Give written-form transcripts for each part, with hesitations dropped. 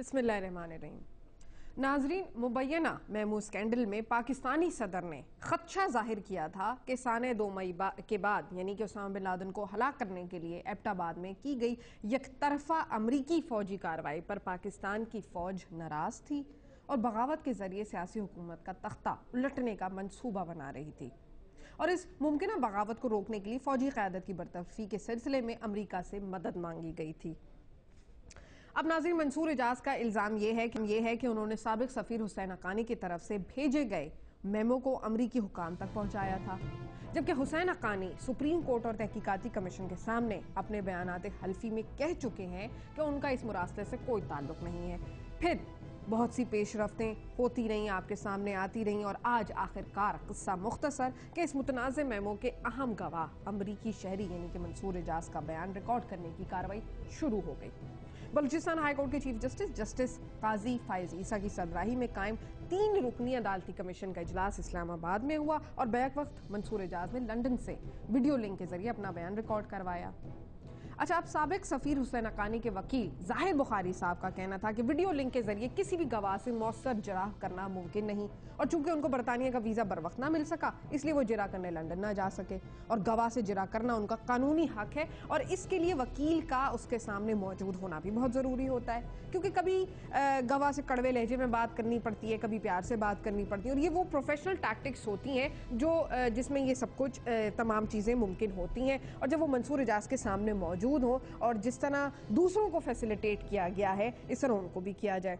बिस्मिल्लाहिर्रहमानिर्रहीम। नाजरीन, मुबैना MEMU scandal में पाकिस्तानी सदर ने खदशा जाहिर किया था कि साने 2 मई के बाद यानी कि उसामा बिन लादेन को हलाक करने के लिए एबटाबाद में की गई यकतरफा अमरीकी फौजी कार्रवाई पर पाकिस्तान की फौज नाराज थी और बगावत के जरिए सियासी हुकूमत का तख्ता उलटने का मंसूबा बना रही थी। और इस मुमकिन बगावत को रोकने के लिए फौजी क़यादत की बरतरफी के सिलसिले में अमरीका से मदद मांगी गई थी। अब नाज़रीन, मंसूर एजाज का इल्ज़ाम यह है कि उन्होंने साबिक सफ़ीर हुसैन हक्कानी की तरफ से भेजे गए मेमो को अमरीकी हुकाम तक पहुंचाया था, जबकि हुसैन हक्कानी सुप्रीम कोर्ट और तहकीकाती कमीशन के सामने अपने बयानात हल्फी में कह चुके हैं कि उनका इस मुरासले से कोई ताल्लुक नहीं है। फिर बहुत सी पेशरफ्तें होती रहीं, आपके सामने आती रहीं और आज आखिरकार किस्सा मुख्तसर कि इस मुतनाज़ मेमो के अहम गवाह अमरीकी शहरी यानी कि मंसूर एजाज का बयान रिकॉर्ड करने की कार्रवाई शुरू हो गई। बलूचिस्तान हाई कोर्ट के चीफ जस्टिस काजी फायज ईसा की सरबराही में कायम 3 रुकनी अदालती कमीशन का इजलास इस्लामाबाद में हुआ और बैक वक्त मंसूर एजाज ने लंदन से वीडियो लिंक के जरिए अपना बयान रिकॉर्ड करवाया। अच्छा, अब साबिक सफीर हुसैन हक्कानी के वकील जाहिद बुखारी साहब का कहना था कि वीडियो लिंक के जरिए किसी भी गवाह से मौसर जरा करना मुमकिन नहीं और चूंकि उनको बरतानिया का वीजा बर वक्त ना मिल सका इसलिए वो जिरा करने लंदन ना जा सके और गवाह से जिरा करना उनका कानूनी हक है और इसके लिए वकील का उसके सामने मौजूद होना भी बहुत जरूरी होता है, क्योंकि कभी गवाह से कड़वे लहजे में बात करनी पड़ती है, कभी प्यार से बात करनी पड़ती है और ये वो प्रोफेशनल टैक्टिक्स होती हैं जो जिसमें ये सब कुछ तमाम चीजें मुमकिन होती हैं। और जब वो मंसूर एजाज के सामने मौजूद हो और जिस तरह दूसरों को फैसिलिटेट किया गया है इस तरह उनको भी किया जाए।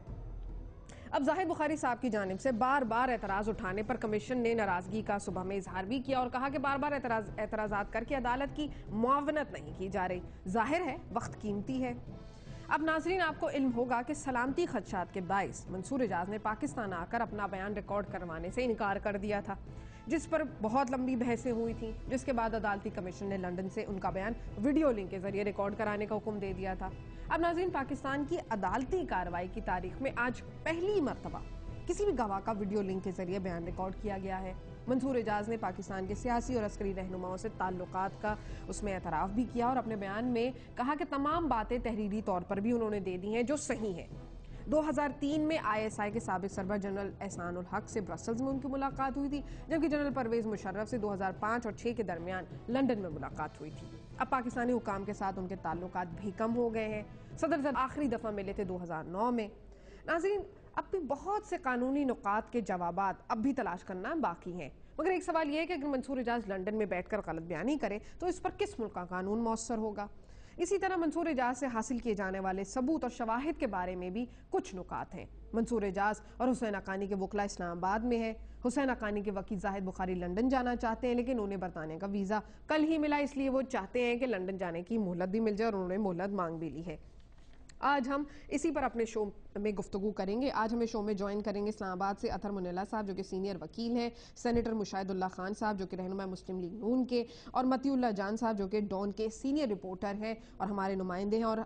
अब जाहिद बुखारी साहब की जानिब से बार बार एतराज उठाने पर कमीशन ने नाराजगी का सुबह में इजहार भी किया और कहा कि बार बार एतराजात करके अदालत की मुआवनत नहीं की जा रही। जाहिर है वक्त कीमती है। अब नाजरीन, आपको इल्म होगा कि सलामती खदशात के बाइस मंसूर एजाज ने पाकिस्तान आकर अपना बयान रिकॉर्ड करवाने से इनकार कर दिया था, जिस पर बहुत लंबी बहसें हुई थी, जिसके बाद अदालती कमीशन ने लंदन से उनका बयान वीडियो लिंक के जरिए रिकॉर्ड कराने का हुक्म दे दिया था। अब नाजरीन, पाकिस्तान की अदालती कार्रवाई की तारीख में आज पहली मरतबा किसी भी गवाह का वीडियो लिंक के जरिए बयान रिकॉर्ड किया गया है। मंसूर एजाज ने पाकिस्तान के सियासी और अस्करी रहनुमाओं से ताल्लुकात का उसमें एतराफ़ भी किया और अपने बयान में कहा कि तमाम बातें तहरीरी तौर पर भी उन्होंने दे दी हैं जो सही हैं। 2003 में ISI के साबिक सरबराह जनरल एहसान उल हक से ब्रसल्स में उनकी मुलाकात हुई थी, जबकि जनरल परवेज मुशर्रफ से 2005 और 6 के दरमियान लंदन में मुलाकात हुई थी। अब पाकिस्तानी हुकाम के साथ उनके ताल्लुकात भी कम हो गए हैं। सदर जब आखिरी दफा मिले थे 2009 में। नाज़रीन, अब भी बहुत से कानूनी नुकात के जवाबात अब भी तलाश करना बाकी हैं, मगर एक सवाल यह है कि अगर मंसूर एजाज लंदन में बैठकर गलत बयानी करे तो इस पर किस मुल्क का कानून मौसर होगा। इसी तरह मंसूर एजाज से हासिल किए जाने वाले सबूत और शवाहिद के बारे में भी कुछ नुकात हैं। मंसूर एजाज और हुसैन हक्कानी के वकला इस्लामाबाद में है। हुसैन हक्कानी के वकील जाहिद बुखारी लंदन जाना चाहते हैं, लेकिन उन्हें बरतानिया का वीजा कल ही मिला, इसलिए वो चाहते हैं कि लंदन जाने की मोहलत भी मिल जाए और उन्होंने मोहलत मांग भी ली है। आज हम इसी पर अपने शो में गुफ्तगू करेंगे। आज हमें शो में ज्वाइन करेंगे इस्लामाबाद से अतहर मुनिल्ला साहब जो कि सीनियर वकील हैं, सेनेटर मुशाहिदुल्लाह खान साहब जो कि रहनुमा मुस्लिम लीग नून के, और मतीउल्लाह जान साहब जो कि डॉन के सीनियर रिपोर्टर हैं और हमारे नुमाइंदे हैं और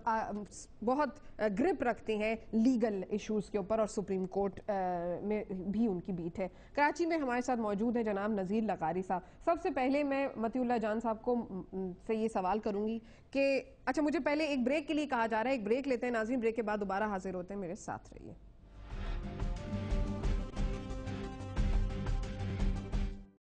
बहुत ग्रिप रखते हैं लीगल इशूज़ के ऊपर और सुप्रीम कोर्ट में भी उनकी बीट है। कराची में हमारे साथ मौजूद हैं जनाब नज़ीर लगारी साहब। सबसे पहले मैं मतीउल्लाह जान साहब को से ये सवाल करूंगी कि अच्छा, मुझे पहले एक ब्रेक के लिए कहा जा रहा है, एक ब्रेक लेते हैं नाज़रीन, ब्रेक के बाद दोबारा हाजिर होते हैं, मेरे साथ रहिए।